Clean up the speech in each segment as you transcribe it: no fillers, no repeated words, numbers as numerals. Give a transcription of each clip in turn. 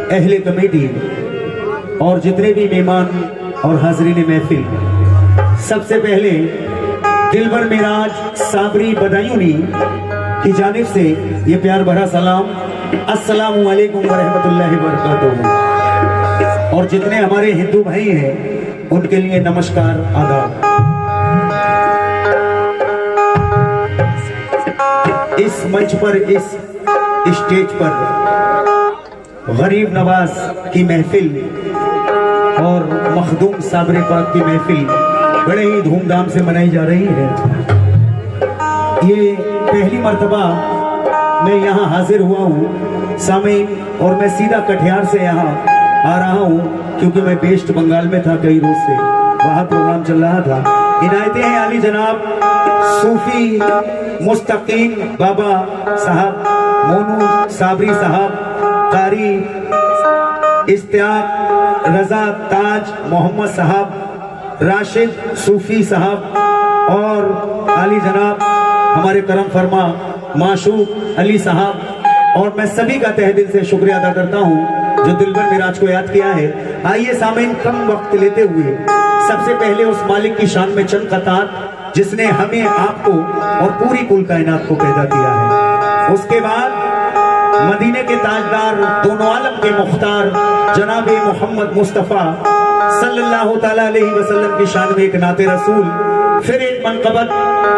अहले कमेटी और जितने भी मेहमान और हाजरीन महफिल, सबसे पहले दिलबर मिराज साबरी बदायूनी की जानिब से ये प्यार भरा सलाम, अस्सलामु अलैकुम व रहमतुल्लाहि व बरकातहू। और जितने हमारे हिंदू भाई हैं उनके लिए नमस्कार, आदाब। इस मंच पर, इस स्टेज पर गरीब नवाज की महफिल और मखदूम साबरे पाक की महफिल बड़े ही धूमधाम से मनाई जा रही है। ये पहली मर्तबा मैं यहाँ हाजिर हुआ हूँ सामीन, और मैं सीधा कटिहार से यहाँ आ रहा हूँ क्योंकि मैं वेस्ट बंगाल में था कई रोज से, वहाँ प्रोग्राम चल रहा था। इनायतें हैं आली जनाब सूफी मुस्तकीम बाबा साहब, मोनू साबरी साहब, कारी इस्तियाक रजा ताज मोहम्मद साहब, राशिद सूफी साहब और आली जनाब हमारे करम फरमा माशूक अली साहब। और मैं सभी का तहे दिल से शुक्रिया अदा करता हूं जो दिलबर मिराज को याद किया है। आइए सामीन, कम वक्त लेते हुए सबसे पहले उस मालिक की शान में चंद क़तार जिसने हमें, आपको और पूरी कुल कायनात को पैदा किया है। उसके बाद मदीने के ताजदार, दोनों आलम के मुख्तार जनाब मोहम्मद मुस्तफ़ा सल्लल्लाहु ताला अलैहि वसल्लम की शान में एक नाते रसूल, फिर एक मनक़बत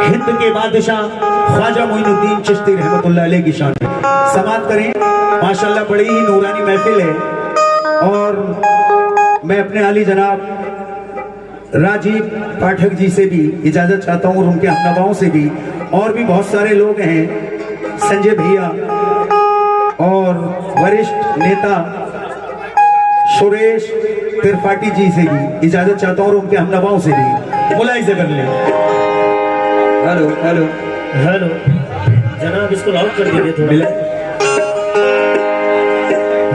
हिंद के बादशाह ख्वाजा मोइनुद्दीन चिश्ती रहमतुल्लाह अलैह की शान में समाअत करें। माशाअल्लाह बड़ी ही नूरानी महफिल है। और मैं अपने आली जनाब राजीव पाठक जी से भी इजाजत चाहता हूँ और उनके हमनवाओं से भी, और भी बहुत सारे लोग हैं, संजय भैया और वरिष्ठ नेता सुरेश त्रिपाठी जी से भी इजाजत चाहता हूँ और उनके हमनवाओं से भी मुलाहिजा कर लें। हेलो हेलो हेलो जनाब, इसको लाउड कर दीजिए थोड़ा।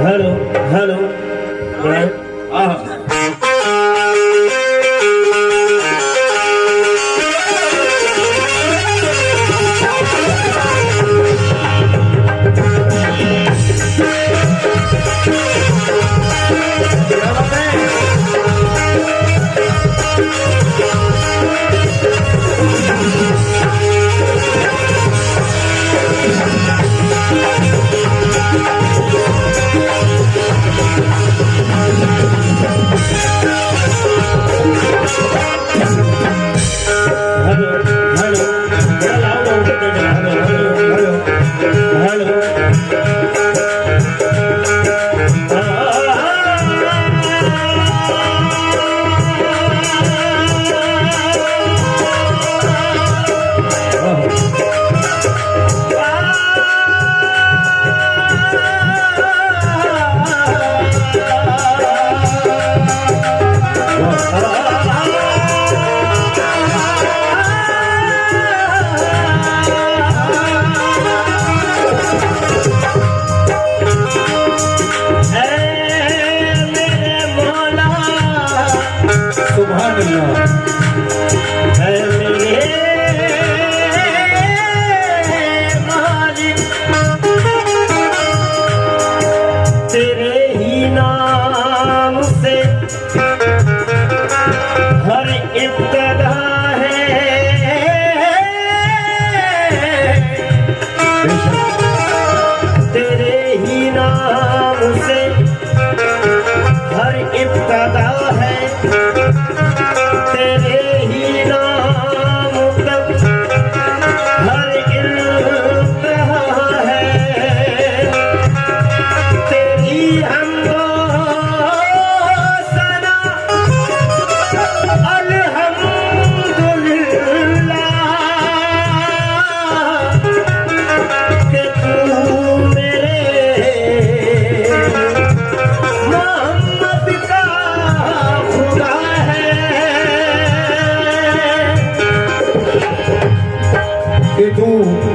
हेलो हेलो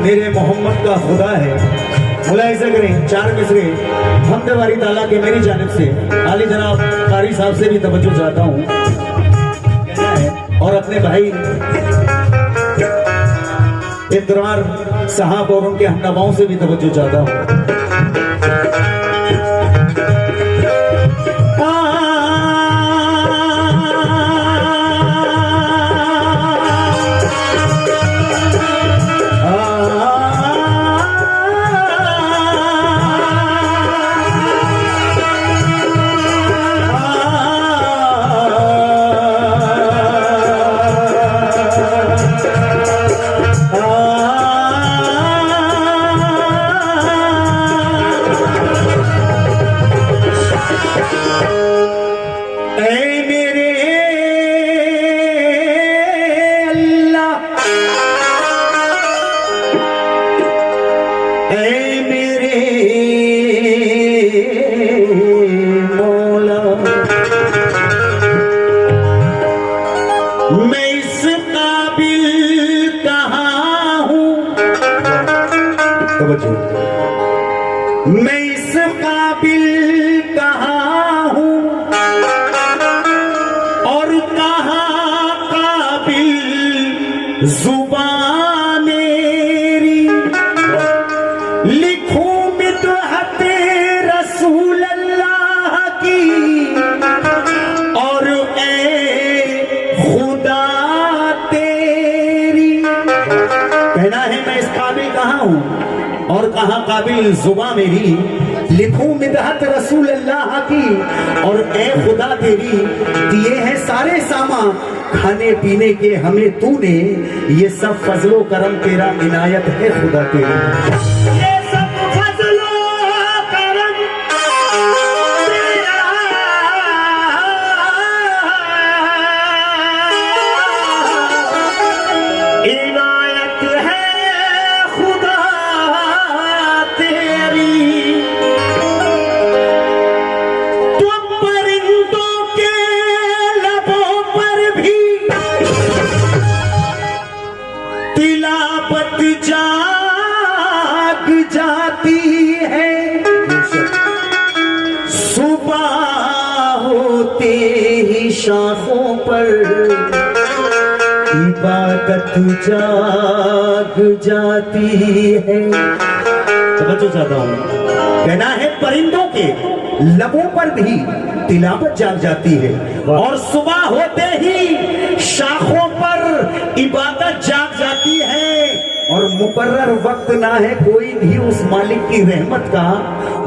मेरे मोहम्मद का खुदा है। मुलाहिजा करें 4 मिसरे हमद वारी ताला के मेरी जानिब से आली जनाब कारी साहब से भी तवज्जो चाहता हूँ और अपने भाई इकरार साहब और उनके हमनवाओं से भी तवज्जो चाहता हूँ। मैं इस काबिल कहाँ हूँ और कहाँ काबिल जुबान मेरी, लिखूं मिदहत रसूल अल्लाह की और ए खुदा तेरी। कहना है मैं इस काबिल कहाँ हूँ और कहाँ काबिल जुबां मेरी, लिखूं मिदहत रसूल अल्लाह की और ए खुदा तेरी। दिए हैं सारे सामा खाने पीने के हमें तूने, ये सब फजलो करम तेरा इनायत है खुदा तेरी। ये सब फजलो करम तेरा इनायत है जाग जाती है, सुबह होते ही शाखों पर इबादत जाग जाती है। समझो चाहता हूं, कहना है परिंदों के लबों पर भी तिलावत जाग जाती है और सुबह होते ही शाखों पर इबादत जाग जाती है और मुकर्रर वक्त ना है कोई भी उस मालिक की रहमत का,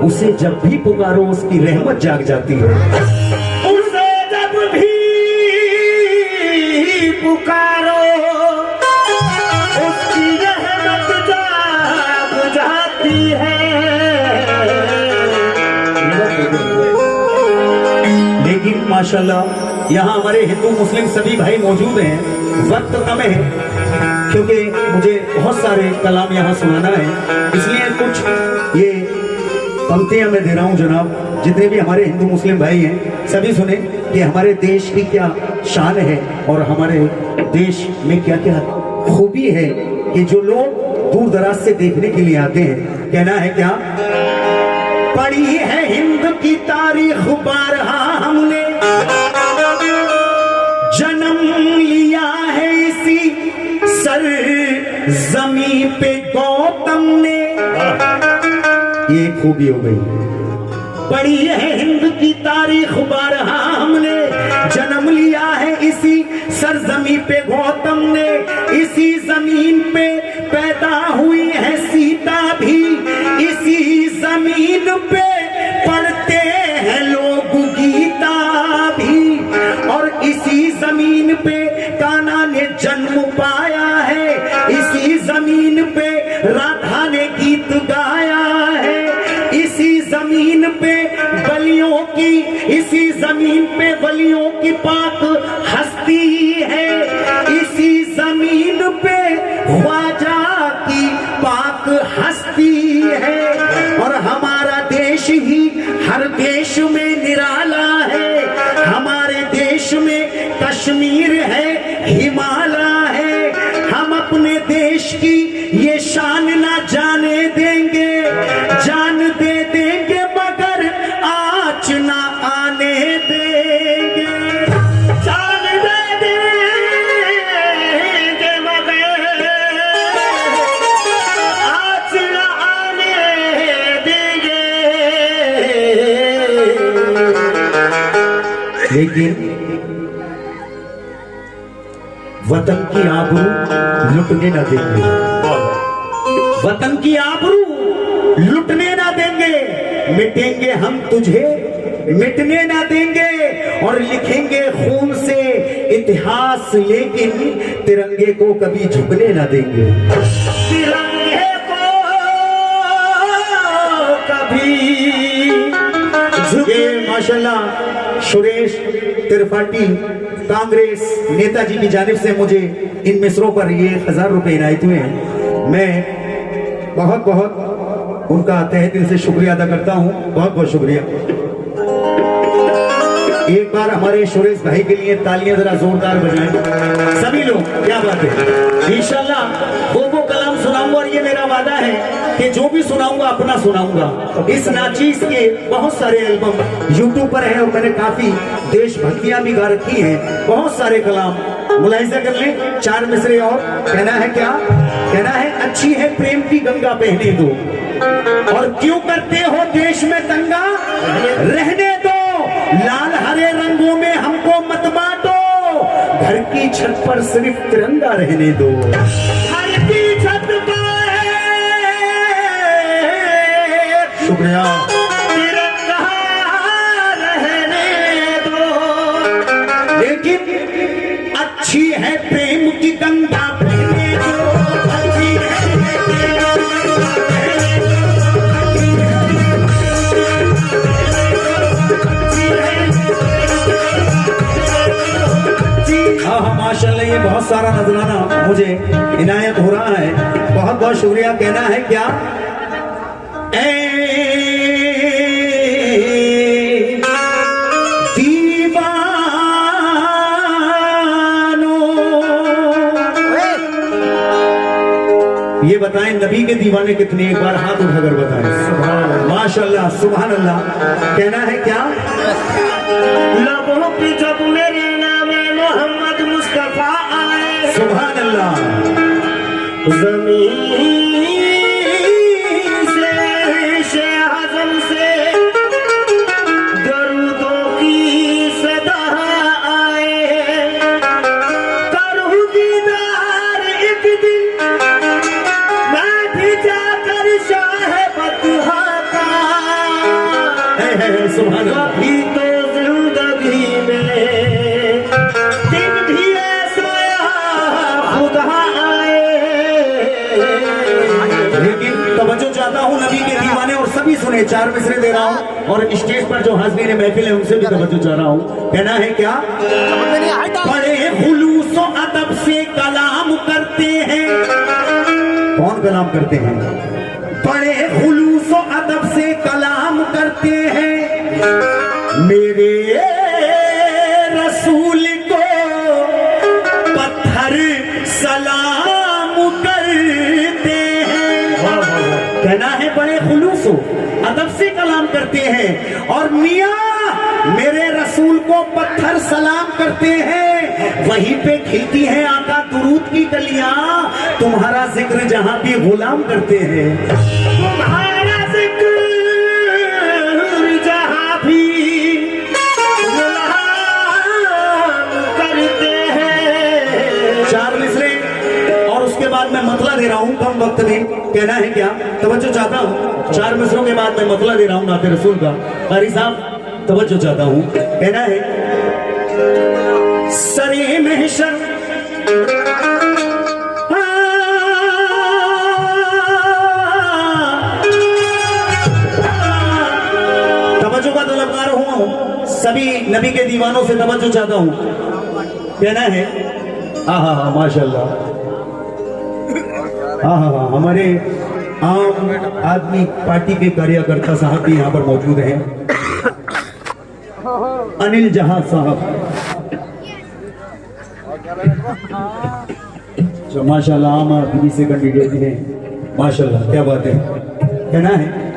उसे जब भी पुकारो उसकी रहमत जाग जाती है। उसे जब भी पुकारो उसकी रहमत जाग जाती है। लेकिन माशाल्लाह यहाँ हमारे हिंदू मुस्लिम सभी भाई मौजूद हैं, वक्त कम है क्योंकि मुझे बहुत सारे कलाम यहाँ सुनाना है, इसलिए कुछ ये पंक्तियां मैं दे रहा हूँ जनाब। जितने भी हमारे हिंदू मुस्लिम भाई हैं सभी सुने कि हमारे देश की क्या शान है और हमारे देश में क्या क्या खूबी है कि जो लोग दूर दराज से देखने के लिए आते हैं। कहना है क्या, पढ़ी है हिंद की तारीख बारहा हमने, जन्म लिया है इसी सर जमी पे गौतम ने। ये खूबी हो गई। पढ़ी है हिंद की तारीख बारहा हमने, जन्म लिया है इसी सरजमी पे गौतम ने। इसी जमीन पे पैदा हुई है सीता भी, इसी जमीन पे पढ़ते हैं लोग गीता भी, और इसी जमीन पे कान्हा ने जन्म पाया है, इसी जमीन पे राधा ने गीत गाया है, इसी जमीन पे बलियों की, इसी जमीन पे बलियों की पाक हस्ती है, इसी जमीन पे ख्वाजा की पाक हस्ती है। और हमारा देश ही हर देश में निराला है, हमारे देश में कश्मीर है, हिमालय है। हम अपने देश की ये शान लेकिन वतन की आबरू लुटने ना देंगे, वतन की आबरू लुटने ना देंगे। मिटेंगे हम तुझे मिटने ना देंगे और लिखेंगे खून से इतिहास, लेकिन तिरंगे को कभी झुकने ना देंगे। तिरंगे को कभी झुके। माशाल्लाह सुरेश त्रिपाठी कांग्रेस नेताजी की जानिब से मुझे इन मिसरों पर ये 1000 रुपए इनायत हुए हैं। मैं बहुत बहुत उनका तहे दिल से शुक्रिया अदा करता हूं, बहुत बहुत शुक्रिया। एक बार हमारे सुरेश भाई के लिए तालियां जरा जोरदार बजाएं सभी लोग। क्या बात है। इंशाल्लाह वो कलाम सुनाऊंगा और ये मेरा वादा है कि जो भी सुनाऊंगा अपना सुनाऊंगा। इस नाचीज के बहुत सारे एल्बम यूट्यूब पर हैं और मैंने काफी देशभक्तियां भी गा रखी हैं। बहुत सारे कलाम मुलाहिजा कर लें। 4 मिसरे और कहना है क्या कहना है, अच्छी है प्रेम की गंगा बहने दो, और क्यों करते हो देश में दंगा, रहने दो लाल हरे रंगों में हमको मत बांटो, घर की छत पर सिर्फ तिरंगा रहने दो। घर की छत पर शुक्रिया तिरंगा रहने दो, लेकिन अच्छी है प्रेम की गंगा बहने दो, अच्छी है माशाल्लाह। ये बहुत सारा नजराना मुझे इनायत हो रहा है, बहुत बहुत शुक्रिया। कहना है क्या, ये बताएं नबी के दीवाने कितने, एक बार हाथ उठाकर बताएं। माशाल्लाह सुभान अल्लाह। कहना है क्या, लबों की जब मेरे नामे मोहम्मद मुस्तफा आए, सुभान अल्लाह, जमीन से आज़म से दरूदों की सदा आए, करूँ दीदार एक दिन मैं भी जाकर शाह बतहा का, सुभान अल्लाह। तो जिंदगी में दिन भी ऐसा खुदा आए, लेकिन तवज्जो चाहता हूँ नबी के दीवाने और सभी सुने। 4 मिसरे दे रहा हूँ और स्टेज पर जो हाज़रीन महफिल है उनसे भी तवज्जो चाह रहा हूँ। कहना है क्या, बड़े खुलूस और अदब से कलाम करते हैं। कौन कलाम करते हैं, बड़े खुलूस और अदब से कलाम करते हैं, मेरे रसूल को पत्थर सलाम करते हैं। कहना है बड़े खुलूस अदब से कलाम करते हैं और मियां मेरे रसूल को पत्थर सलाम करते हैं। वहीं पे खिलती है आका दुरूद की कलियां, तुम्हारा जिक्र जहां भी गुलाम करते हैं, तुम्हारा जिक्र जहां भी करते हैं। 4 मिसरे और उसके बाद मैं मतला दे रहा हूं कम वक्त में। कहना है क्या, तवज्जो चाहता हूं। 4 मिसरों के बाद मैं मतला दे रहा हूं नाते रसूल का। कारी साहब तवज्जो चाहता हूं। कहना है, सरे महशर तवज्जो का तलबगार हुआ हूं, सभी नबी के दीवानों से तवज्जो चाहता हूं। कहना है, आहा माशाल्लाह, हाँ हमारे आम आदमी पार्टी के कार्यकर्ता साहब भी यहाँ पर मौजूद हैं। अनिल जहां साहब जो माशाल्लाह आम आदमी से कैंडिडेट हैं, माशाल्लाह क्या बात है। कहना है,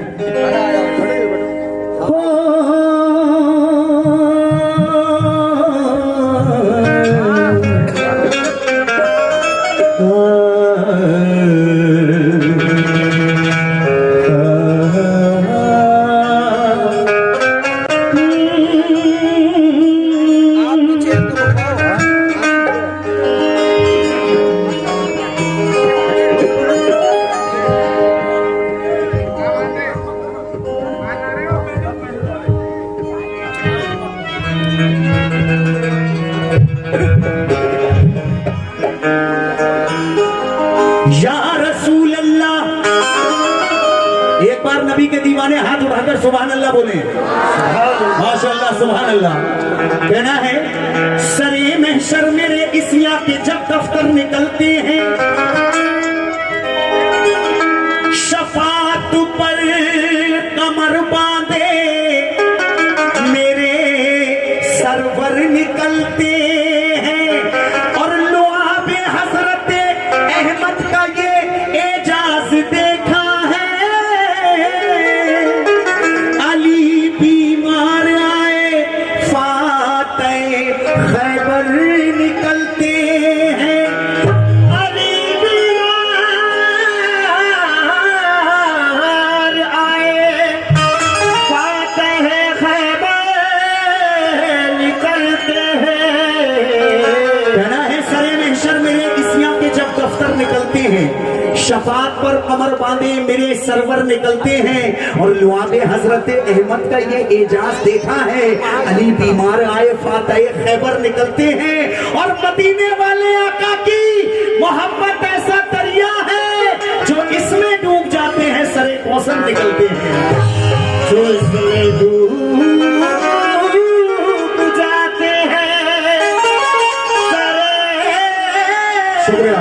या रसूल अल्लाह। एक बार नबी के दीवाने हाथ उठाकर सुभान अल्लाह बोले, माशाअल्लाह सुभान अल्लाह। कहना है सरे महशर मेरे इसिया के जब दफ्तर निकलते हैं, शफात पर कमर बांधे मेरे सरवर निकलते हैं, और लुआबे हजरत अहमद का ये एजाज देखा है, अली बीमार आए फातह खैबर निकलते हैं, अली बीमार आए फातह खैबर निकलते हैं। कहना है सरे महशर मेरे इसिया के जब दफ्तर निकलते हैं, शफात पर कमर बांधे मेरे सरवर निकलते हैं, और लुआबे हजरत अहमद का ये एजाज देखा है, अली बीमार आए फातह खैबर निकलते हैं। और मदीने वाले आका की मोहब्बत ऐसा दरिया है जो इसमें डूब जाते हैं, सरे कौसर निकलते हैं, जो इसमें डूब जाते हैं, शुक्रिया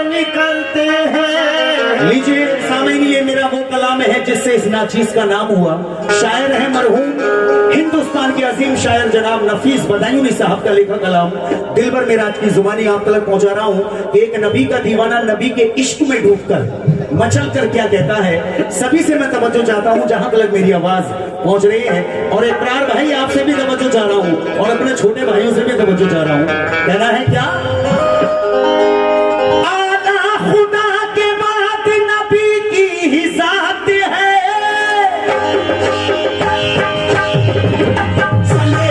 निकलते हैं। लीजिए सामीन, ये मेरा वो कलाम है जिससे इस नाचीज का नाम हुआ। शायर है मरहूम हिंदुस्तान के अजीम शायर जनाब नफीस बदायूनी साहब का लिखा कलाम दिलबर मेराज की जुबानी आप तक पहुंचा रहा हूं कि एक नबी का दीवाना नबी के इश्क में डूबकर मचल कर क्या कहता है। सभी से मैं तवज्जो चाहता हूं जहां तक मेरी आवाज पहुंच रही है, और एक प्रार भाई आपसे भी तवज्जो चाह रहा हूं, और अपने छोटे भाइयों से भी तवज्जो चाह रहा हूं। कहना है क्या, खुदा के बाद नबी की ही जात है, सल्ले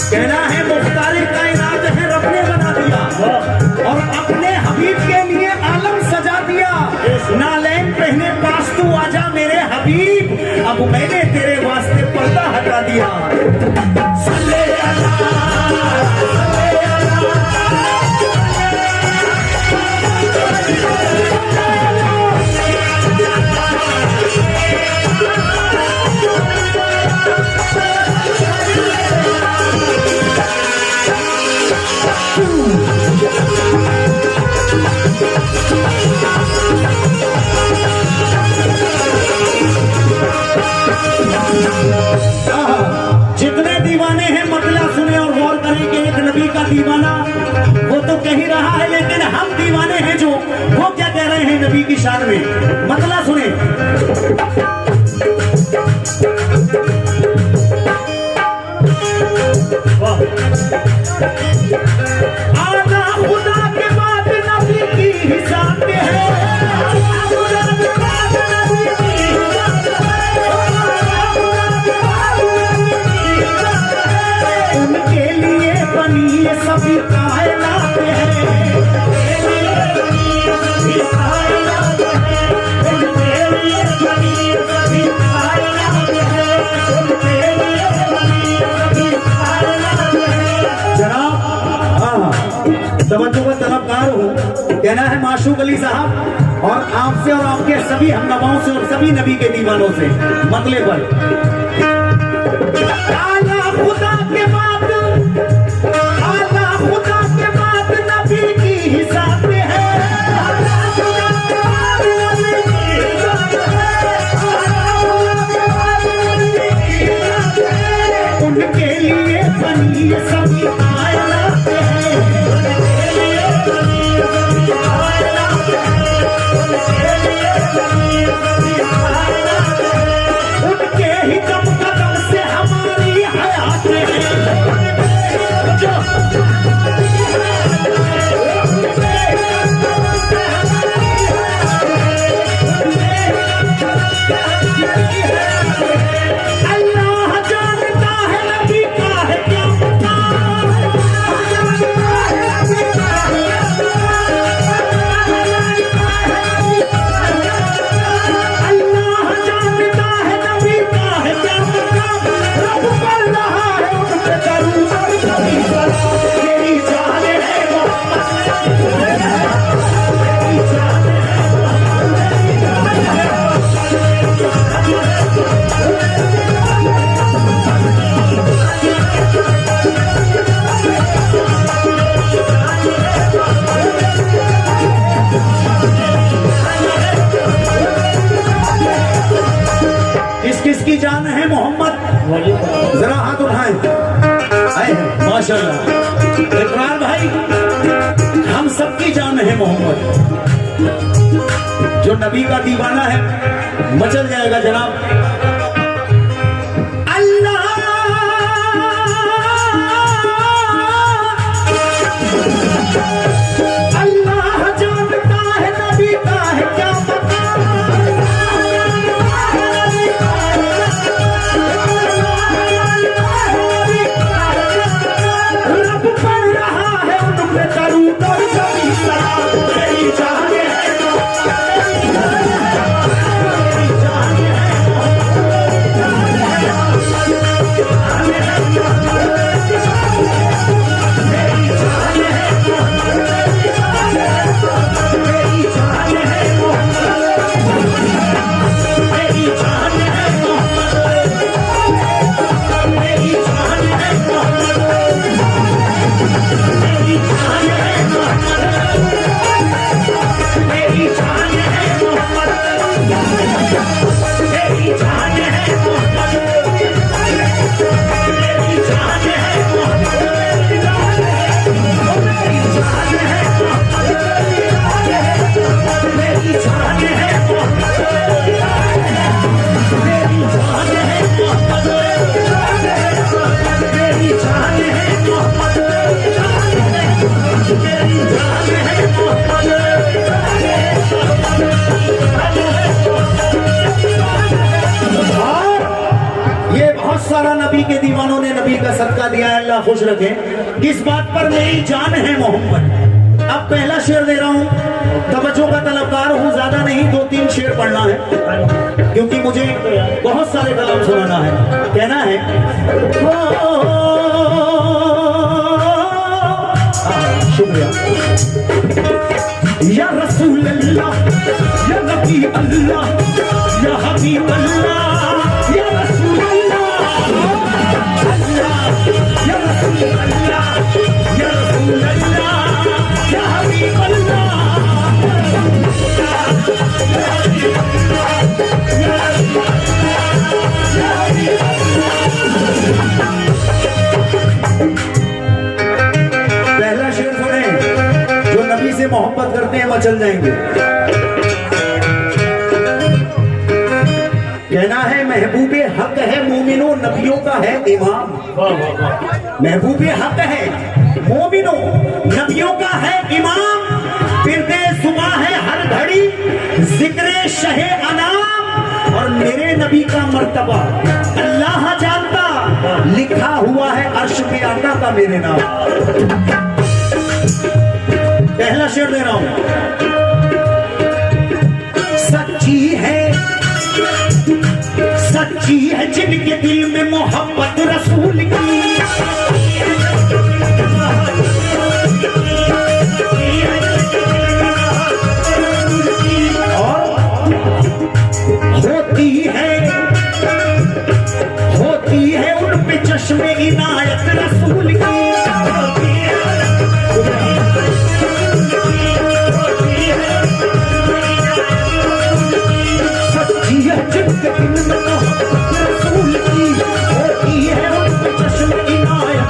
कहना है मुख्तार कायनात है रब ने बना दिया, और अपने हबीब के लिए आलम सजा दिया। नालैन पहने पास तू आजा मेरे हबीब, अब मैंने तेरे वास्ते पर्दा हटा दिया। सल्ले जितने दीवाने हैं मतला सुने और गौर करें कि एक नबी का दीवाना वो तो कह ही रहा है, लेकिन हम दीवाने हैं जो वो क्या कह रहे हैं नबी की शान में। मतला सुने, आना खुदा के बाद नबी की ही जात है, उनके लिए बनी ये सभी कायनात है, तवज्जो का तलबगार हूँ। कहना है माशूक अली साहब और आपसे और आपके सभी हमनवाओं से और सभी नबी के दीवानों से मतले पर आला खुदा के बाद नबी की ही जात है, उनके लिए बनी सभी कायनात है, उनके ही कदम से हमारी हयात है। है मोहम्मद। जो नबी का दीवाना है मचल जाएगा जनाब। अल्लाह अल्लाह जानता है नबी का है क्या पता। रब पढ़ रहा है उन पे दरूद और कभी सलाम। मेरी जान है सारा नबी के दीवानों ने नबी का सदका दिया है। अल्लाह खुश रखे। किस बात पर? मेरी जान है मोहम्मद। अब पहला शेर दे रहा हूं, तवज्जो का तलबकार हूं, ज्यादा नहीं 2-3 शेर पढ़ना है क्योंकि मुझे बहुत सारे कलाम सुनाना है। कहना है शुक्रिया। या रसूल अल्लाह या नबी अल्लाह या हबीब अल्लाह या रसूल या रसूल अल्लाह या रसूल अल्लाह या हबीब अल्लाह। पहला शेर सुने, जो नबी से मोहब्बत करते हैं मचल जाएंगे। कहना है महबूबे हक है मोमिनो नबियों का है इमाम। महबूबे हक है मोमिनो नबियों का है इमाम। फिरते सुबह है हर घड़ी जिक्र शहे अनाम। और मेरे नबी का मर्तबा अल्लाह जानता, लिखा हुआ है अर्श पे आका का मेरे नाम। पहला शेर दे रहा हूं, सच्ची है जिनके दिल में मोहब्बत रसूल की। और होती है उन पे चश्मे इनायत रसूल की। सच्ची है जिनके दिल में मोहब्बत रसूल की। होती है उन पे चश्मे इनायत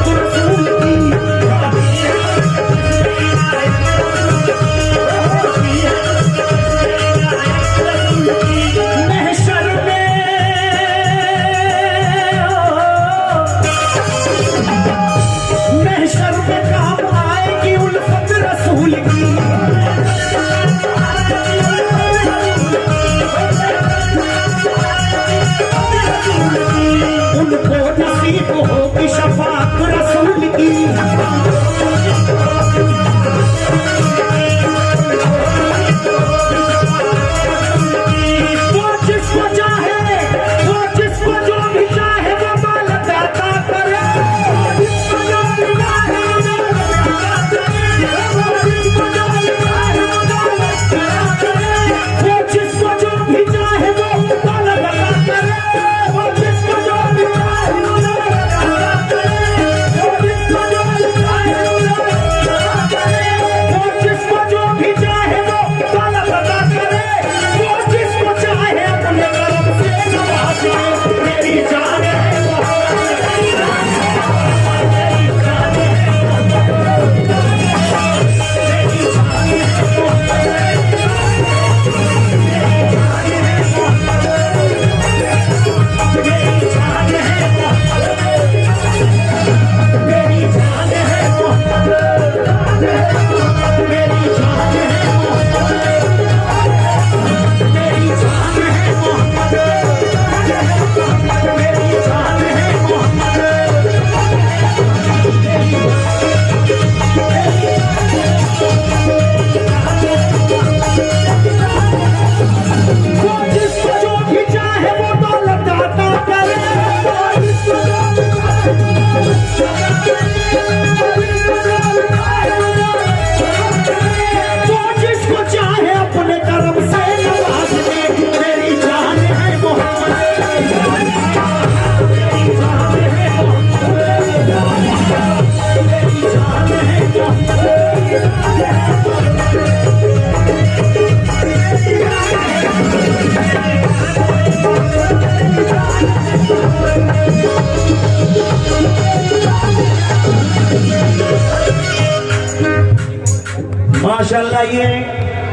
माशाल्लाह ये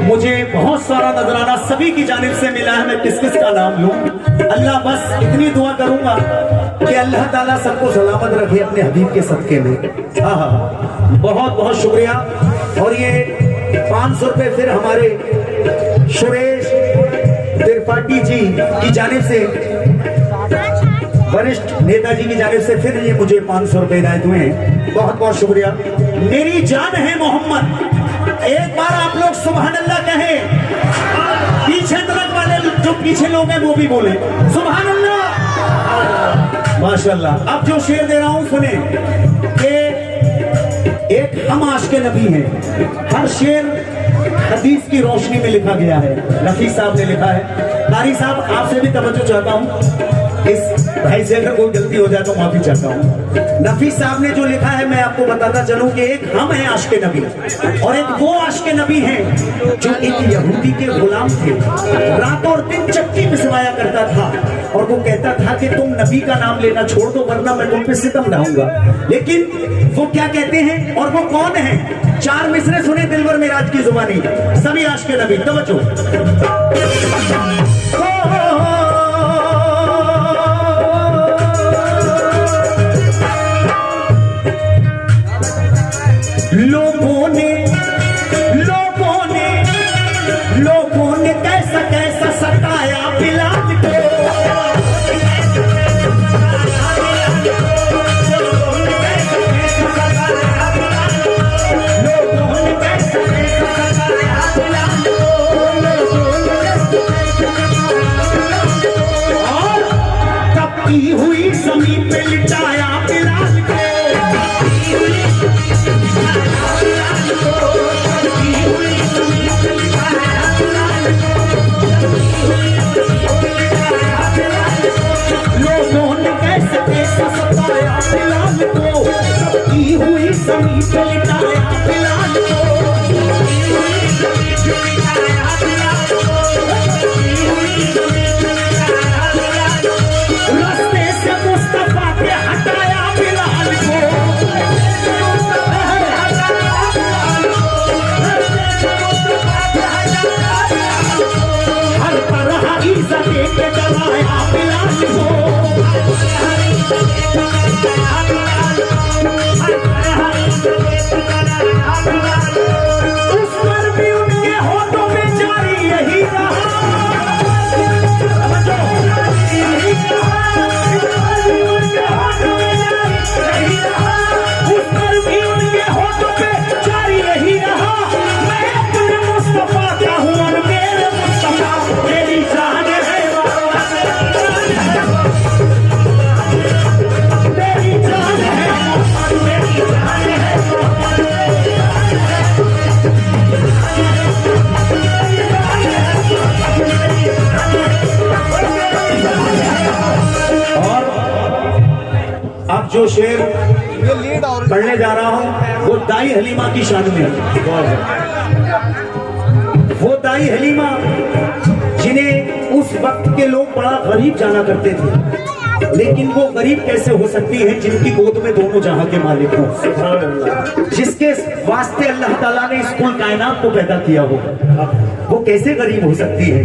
मुझे बहुत सारा नजराना सभी की जानिब से मिला है। मैं किस किस का नाम लूं? अल्लाह बस इतनी दुआ करूंगा कि अल्लाह ताला सबको सलामत रखे अपने हबीब के सदके में। हाँ, बहुत बहुत शुक्रिया। और ये 500 रुपए फिर हमारे सुरेश त्रिपाठी जी की जानिब से, वरिष्ठ नेताजी की जानिब से फिर ये मुझे 500 रुपए इनायत हुए हैं। बहुत बहुत शुक्रिया। मेरी जान है मोहम्मद, एक बार आप लोग सुभान अल्लाह कहें। पीछे तरफ वाले जो पीछे लोग हैं वो भी बोले सुभान अल्लाह। माशाल्लाह। अब जो शेर दे रहा हूं सुने कि एक हम आशिक़े नबी हैं। हर शेर हदीस की रोशनी में लिखा गया है। नफीस साहब ने लिखा है। कारी साहब आपसे भी तवज्जो चाहता हूं, इस भाई से अगर कोई गलती हो जाए तो माफी चाहता हूँ। नफीस साहब ने जो लिखा है मैं आपको बताता चलूं कि एक हम हैं आशिक़े नबी और एक वो आशिक़े नबी हैं जो एक यहूदी के गुलाम थे। रात और दिन चक्की पिसवाया करता था और वो कहता था कि तुम नबी का नाम लेना छोड़ दो वरना मैं तुम पे सितम ढाऊंगा। लेकिन वो क्या कहते हैं और वो कौन है? 4 मिसरे सुने दिलवर मेराज की जुबानी, सभी आशिक़े नबी। तवज्जो। लोगों ने कैसा कैसा सताया बिलाल को। और तपती हुई ज़मीन पे लिटाया बिलाल को। लोगों ने कैसे कैसा सताया बिलाल को, तपती हुई ज़मीन पे लिटाया बिलाल को। रास्ते से मुस्तफा के हटाया बिलाल को। हर तरह इज़्ज़त देके डराया बिलाल को। उस पर भी उनके होठों में जारी यही रहा। उस पर भी उनके होठों पे जारी यही रहा। मैं अपने मुस्तफा का हूँ और मेरे मुस्तफा मेरी जान है। मेरी जान है, मेरी जान है। और अब जो शेर पढ़ने जा रहा हूं वो दाई हलीमा की शान में है। वो दाई हलीमा जिन्हें उस वक्त के लोग बड़ा गरीब जाना करते थे, लेकिन वो गरीब कैसे हो सकती है जिनकी गोद में दोनों जहां के मालिक हों, जिसके वास्ते अल्लाह ताला ने इस कुल कायनात को पैदा किया हो, वो कैसे गरीब हो सकती है?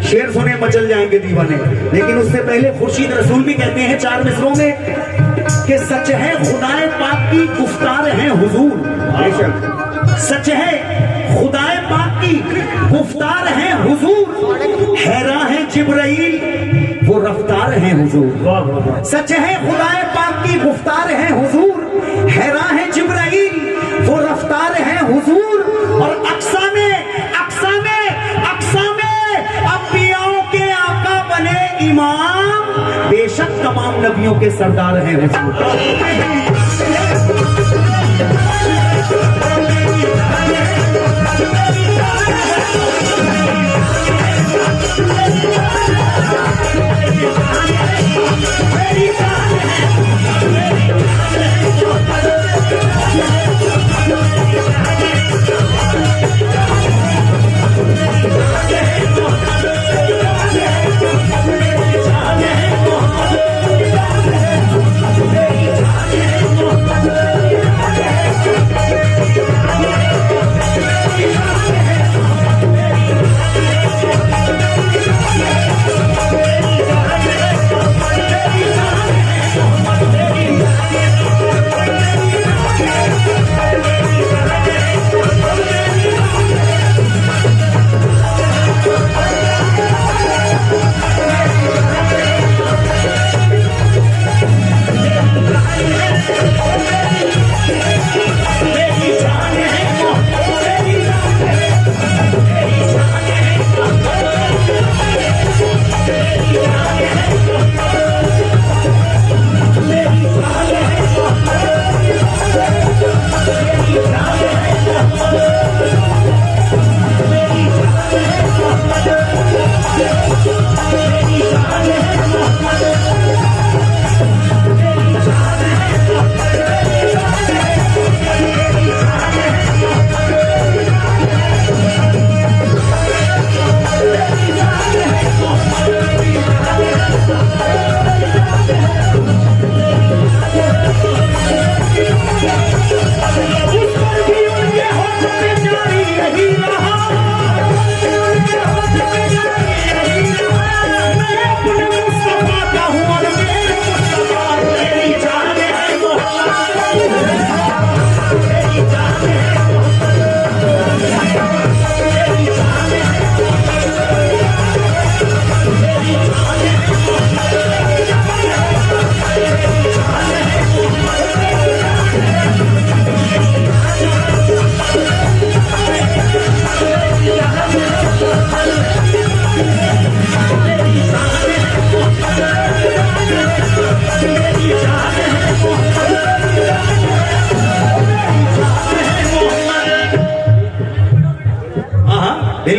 शेर सुने मचल जाएंगे दीवाने। लेकिन उससे पहले खुर्शीद रसूल भी कहते हैं 4 मिसरों में कि सच है खुदाए पाक की गुफ्तार है हुजूर। सच है खुदाए पाक की गुफ्तार है हुजूर। हैरा है जिब्राइल वो रफ्तार है हुजूर। सच है खुदाए पाक की गुफ्तार है हुजूर। हैरा है जिब्राइल वो रफ्तार है हुजूर। और अक्सा में अंबियाओं के आका बने इमाम, बेशक तमाम नबियों के सरदार हैं हुजूर।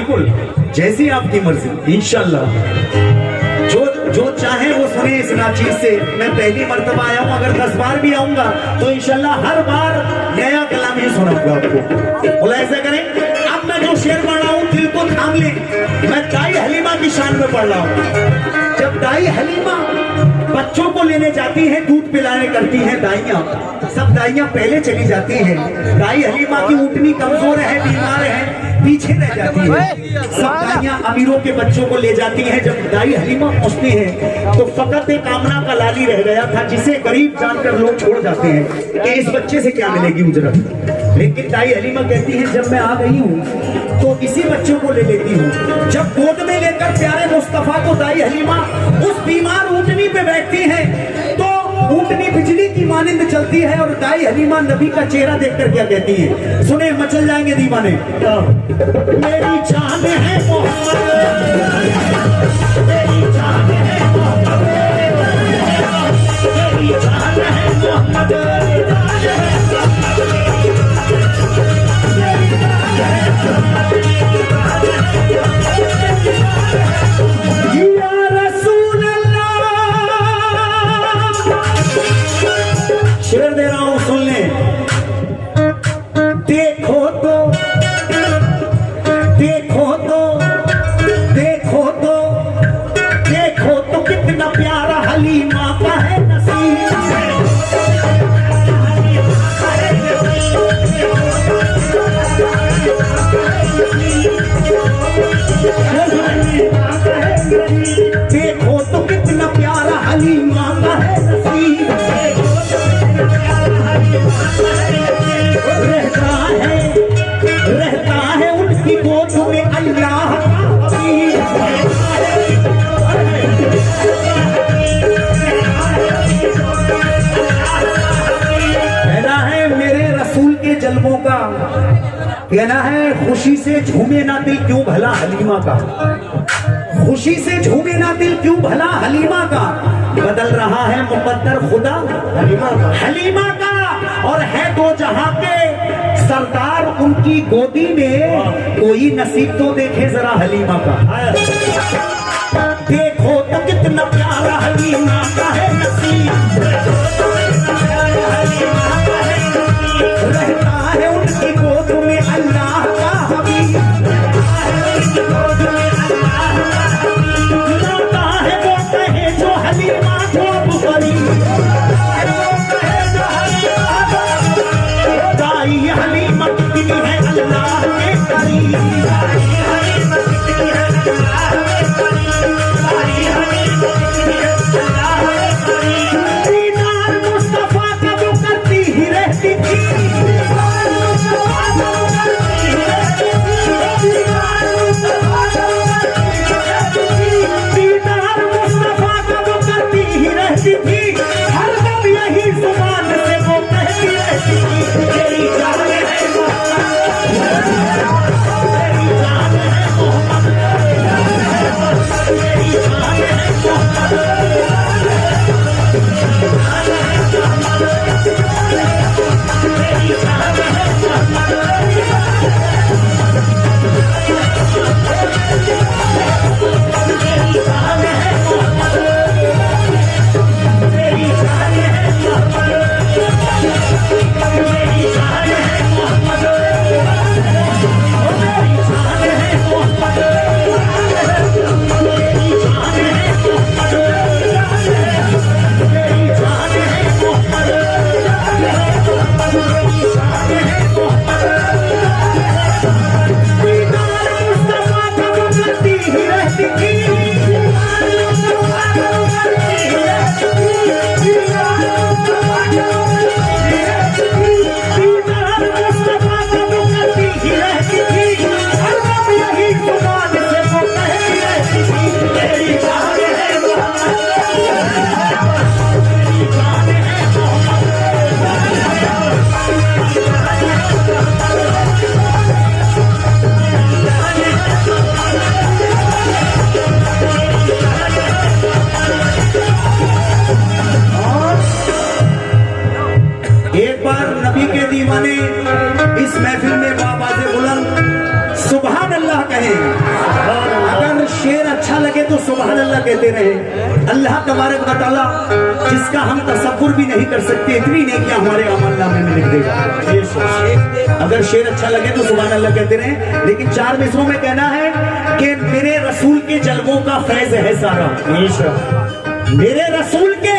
बिल्कुल, जैसी आपकी मर्जी इंशाल्लाह। जो जो चाहे वो सुने इस नाचीज से। मैं पहली मर्तबा आया हूँ, अगर 10 बार भी आऊंगा तो इंशाल्लाह हर बार नया कलाम ही सुनाऊंगा आपको। बोला ऐसा करें। अब मैं जो शेर पढ़ रहा हूँ दिल को थाम ले, मैं दाई हलीमा की शान में पढ़ रहा हूँ। जब दाई हलीमा बच्चों को लेने जाती है, दूध पिलाने करती है दाइयाँ, सब दाइयाँ पहले चली जाती है। दाई हलीमा की ऊँटनी कमजोर है, बीमार है, पीछे रह जाती है। सब दाइयाँ अमीरों के बच्चों को ले जाती हैं। जब दाई हलीमा पहुंचती है तो फकत एक आमना का लाली रह गया था, जिसे गरीब जानकर लोग छोड़ जाते हैं कि इस बच्चे से क्या मिलेगी उजरत। लेकिन दाई हलीमा कहती है जब मैं आ गई हूँ तो इसी बच्चों को ले लेती हूँ। जब गोद में लेकर प्यारे मुस्तफा को दाई हलीमा उस बीमार ऊँटनी पे बैठती है तो ऊँटनी बिजली की मानिंद चलती है। और दाई हलीमा नबी का चेहरा देखकर क्या कहती है, सुने मचल जाएंगे दीवाने। मेरी जान है मोहम्मद, मेरी जान है मोहम्मद, मेरी जान है मोहम्मद, या रसूल अल्लाह। शेर दे रहा हूं सुन ले। देखो तो देखो तो देखो तो देखो तो कितना प्यारा हलीमा का है नसीब। देखो तो कितना प्यारा हलीमा का है नसीब। रहता है उनकी गोद में अल्लाह का हबीब। कहना है मेरे रसूल के जल्वों का, कहना है खुशी से झूमे ना दिल क्यों भला हलीमा का, खुशी से झूमे ना दिल क्यों भला हलीमा का। बदल रहा है मुकद्दर खुदा हलीमा का। और है दो जहां के सरदार उनकी गोदी में, कोई नसीब तो देखे जरा हलीमा का। देखो तो कितना प्यारा हलीमा का है नसीब। रहता है उनकी गोद में अल्लाह का हबीब। लौटा है वो कहे जो हलीमा को बुखरी। दाई हलीमा कितनी है अल्लाह के करीब। दीदार अल्लाह कहें। अगर शेर अच्छा लगे तो सुभान अल्लाह कहते रहे। अल्लाह तबारक व तआला जिसका हम तसव्वुर भी नहीं कर सकते, इतनी नेकियां हमारे अमलनामे में लिख देगा। अगर शेर अच्छा लगे तो सुभान अल्लाह कहते रहे। लेकिन 4 मिसरों में कहना है कि मेरे रसूल के जलवों का फैज है सारा, मेरे रसूल के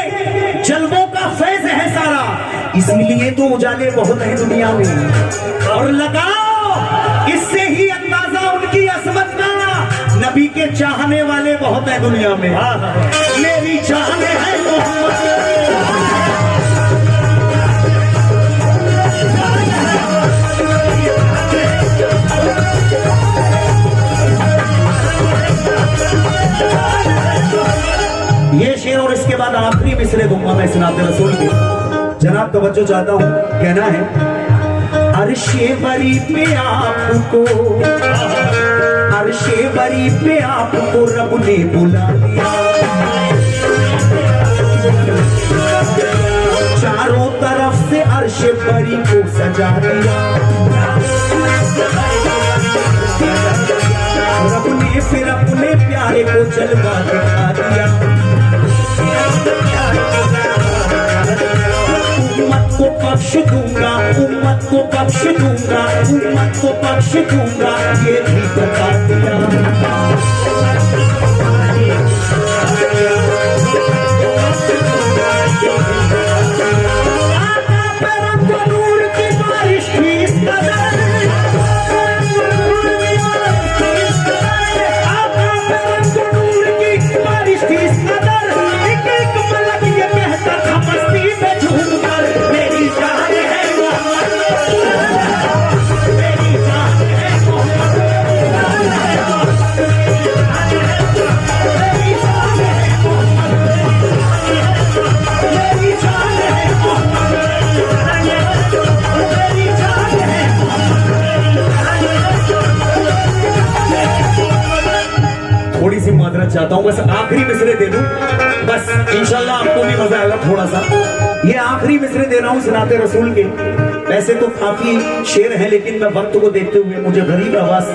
जलवों का फैज है सारा, इसलिए तो उजाले बहुत है दुनिया में। और लगाओ इससे ही अंदाजा उनकी असमत का, नबी के चाहने वाले बहुत है दुनिया में। मेरी चाहने है मोहम्मद। ये शेर और इसके बाद आखिरी मिसरे दूंगा मैं सनाते रसूल के। जनाब तवज्जो चाहता हूँ, कहना है अर्शे बरी पे आपको, अर्शे बरी पे आपको रब ने बुला लिया, चारों तरफ से अर्शे बरी को सजा दिया, रब ने फिर अपने प्यारे को जलवा दिखा दिया। उम्मत को बख्श दूंगा, उम्मत को बख्श दूंगा, उम्मत को बख्श दूंगा, ये भी बता दिया। आका पे रब नूर की बारिश की इस कदर, आका पे रब नूर की बारिश की इस कदर, एक एक मलक ये कहता था मस्ती में झूम कर, मेरी जान है मोहम्मद, मेरी जान है मोहम्मद, मेरी जान है मोहम्मद, मेरी जान है मोहम्मद, मेरी जान है मोहम्मद। थोड़ी सी माजरत चाहता हूँ, बस आखिरी मिसरे दे दूं, बस इंशाल्लाह आपको भी मजा आएगा थोड़ा सा। ये आखिरी मिसरे दे रहा हूँ सनाते रसूल के। वैसे तो काफी शेर है, लेकिन मैं वक्त को देखते हुए मुझे गरीब आवाज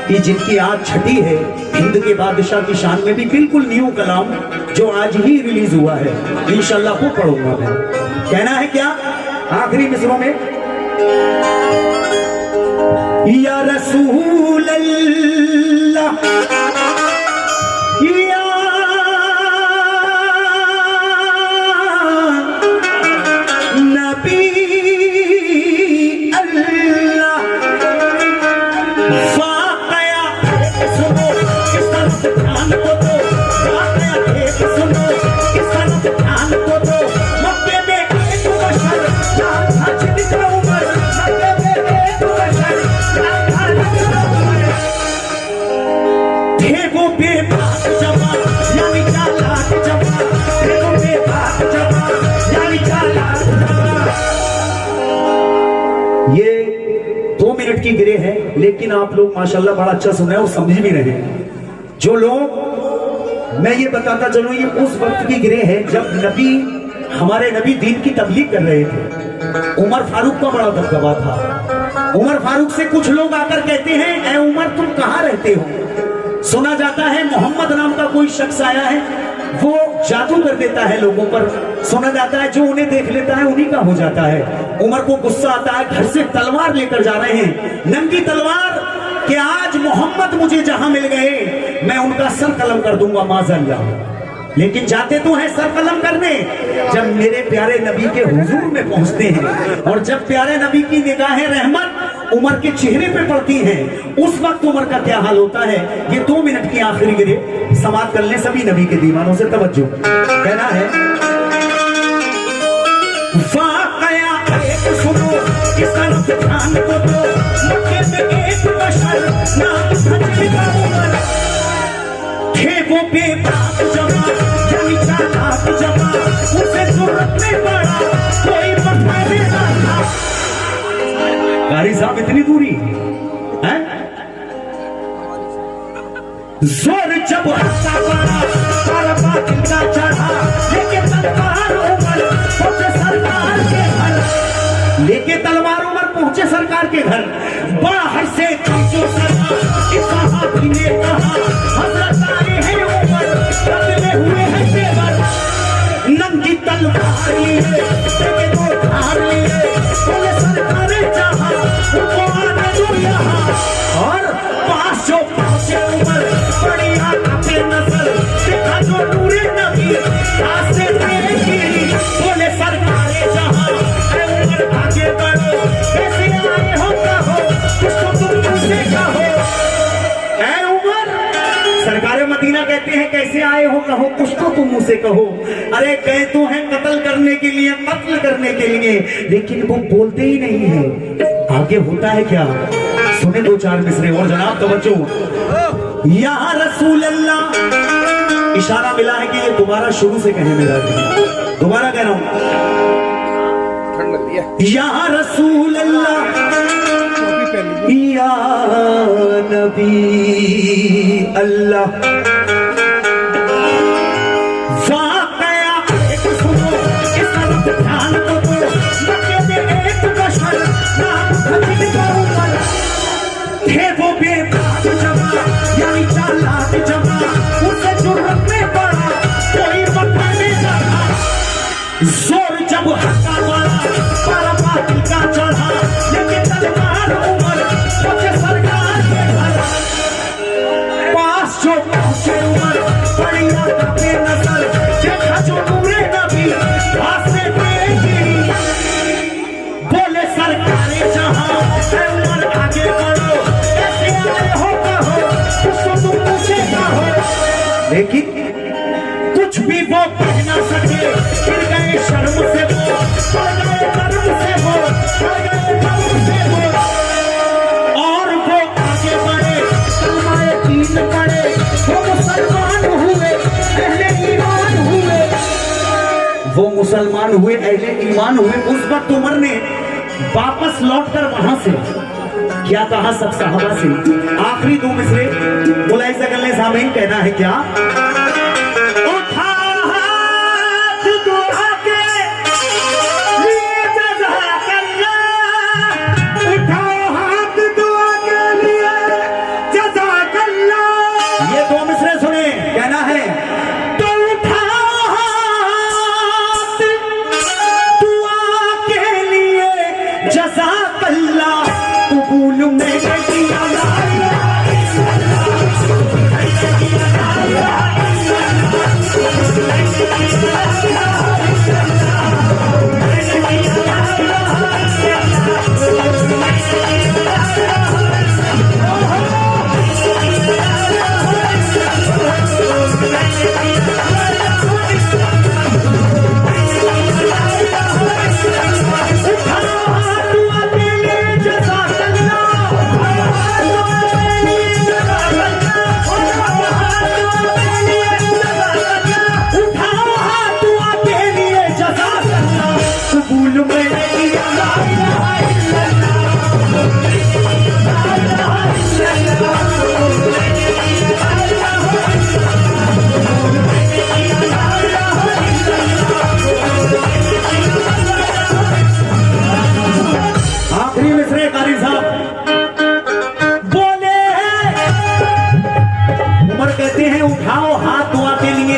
की, जिनकी आज छठी है, हिंद के बादशाह की शान में भी बिल्कुल न्यू कलाम जो आज ही रिलीज हुआ है, इंशाल्लाह वो पढ़ूंगा मैं। कहना है क्या आखिरी मिसरों में, या रसूल अल्लाह, या नबी अल्लाह, वाक़या सुनो इस तरफ ध्यान को दो, वाक़या सुनो इस तरफ ध्यान को दो। मक्के में एक बशर नाम था जिनका उमर, मक्के में एक बशर नाम था जिनका उमर, थे वो बेबाक जवान यानी चालाक जवान, थे वो बेबाक जवान यानी चालाक जवान। ये 2 मिनट की गिरे है, लेकिन आप लोग माशाल्लाह बड़ा अच्छा सुन रहे हैं और समझ भी रहे हैं। जो लोग, मैं ये बताता चलूं, ये उस वक्त की गिरे है जब नबी, हमारे नबी दीन की तबलीग कर रहे थे। उमर फारूक का बड़ा दबदबा था। उमर फारूक से कुछ लोग आकर कहते हैं, ऐ उमर तुम कहाँ रहते हो? सुना जाता है मोहम्मद नाम का कोई शख्स आया है, वो जादू कर देता है लोगों पर। सुना जाता है जो उन्हें देख लेता है उन्हीं का हो जाता है। उमर को गुस्सा आता है, घर से तलवार लेकर जा रहे हैं, नंगी तलवार, कि आज मोहम्मद मुझे जहां मिल गए मैं उनका सर कलम कर दूंगा माज़अल्लाह। लेकिन जाते तो हैं सर कलम करने, जब मेरे प्यारे नबी के हुजूर में पहुंचते हैं, और जब प्यारे नबी की निगाहें रहमत उमर के चेहरे पे पड़ती हैं, उस वक्त उमर का क्या हाल होता है। ये 2 मिनट की आखिरी गिरे, समाप्त कर ले सभी नबी के दीवानों से तवज्जो। कहना है वाक़या एक सुनो इस तरफ ध्यान को दो, मक्के में एक बशर नाम था जिनका उमर, थे वो बेबाक जवान यानी चालाक जवान, उसे जुर्रत में पड़ा कोई पकड़ने ना था। कारी साहब इतनी दूरी है, जोर जब हंसा पड़ा सारा बातिल का चढ़ा, लेके तलवार उमर पहुंचे सरकार के घर, लेके तलवार उमर पहुंचे सरकार के घर। बाहर से 300 सलाम सरकार मदीना कहते हैं कैसे आए हो, कहो कुछ तो तुम मुझसे कहो। अरे गए तो हैं कत्ल करने के लिए, कत्ल करने के लिए, लेकिन वो बोलते ही नहीं है। आगे होता है क्या, सुने दो चार मिसरे और जनाब तवज्जो। या रसूल अल्लाह, इशारा मिला है कि ये दोबारा शुरू से कहे मेरा, दोबारा कह रहा हूं। या रसूल अल्लाह, या नबी अल्लाह, वाकया एक सुनो इस तरफ ध्यान को दो, मक्के में एक बशर नाम खलील का उमर थे, वो बेबाक जमा यानी चालाक जमा, उसे जुर्रत में पड़ा कोई पकड़ने लगा, जोर जब हक्का वाला पारा बातिल का चढ़ा, लेकिन तलवार उमर पहुंचे सरकार के घर, पास जो पहुंचे उमर बड़ी आका पे नजर, देखा जो नूरे नबी हाथ से गिरी, बोले सरकारे जहां है उमर आगे बढ़ो, ऐसे आए हो कहो कुछ तो तुम मुझे कहो, लेकिन कुछ भी वो कह ना सके, गिर गए शर्म से वो, पड़ गए कर्म से वो, पड़ गए कर्म से वो, और वो आगे बढ़े कलमाए दीन पढ़े, वो मुसलमान हुए अहले ईमान हुए, वो मुसलमान हुए अहले ईमान हुए। उस वक्त उमर ने वापस लौटकर वहां से क्या कहा सब साहबा से, आखिरी दो मिसरे मुलाई सकल ने सामने कहना है क्या,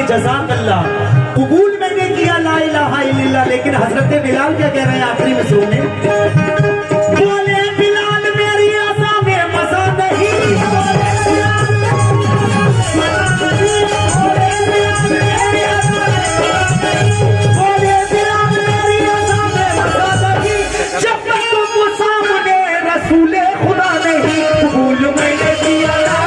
जज़ाकल्लाह, कबूल मैंने किया ला इलाहा इल्लल्लाह। लेकिन हजरत बिलाल क्या कह रहे हैं आखिरी मिसरों में, बोले बिलाल मेरी आसा में मजा नहीं, बोले बिलाल मेरी आसा में मजा नहीं, जब तक तुम सामने रसूले खुदा नहीं, कबूल मैंने किया ला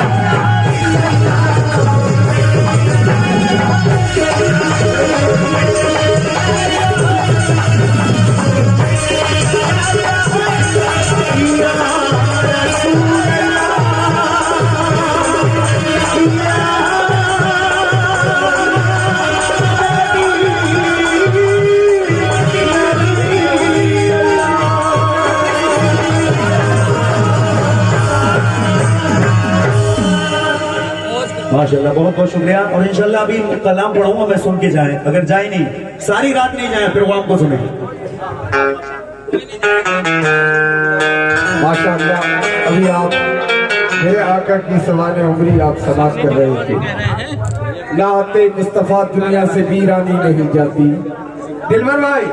माशाल्लाह, बहुत बहुत शुक्रिया। और इंशाल्लाह अभी कलाम पढ़ूंगा मैं, सुन के जाए, अगर जाए नहीं सारी रात नहीं जाए फिर वो आपको सुने। माशाल्लाह, अभी आप मेरे आका की सवाने उम्री आप समाप्त कर रहे थे। ना आते मुस्तफा दुनिया से वीरानी नहीं जाती। दिलवर भाई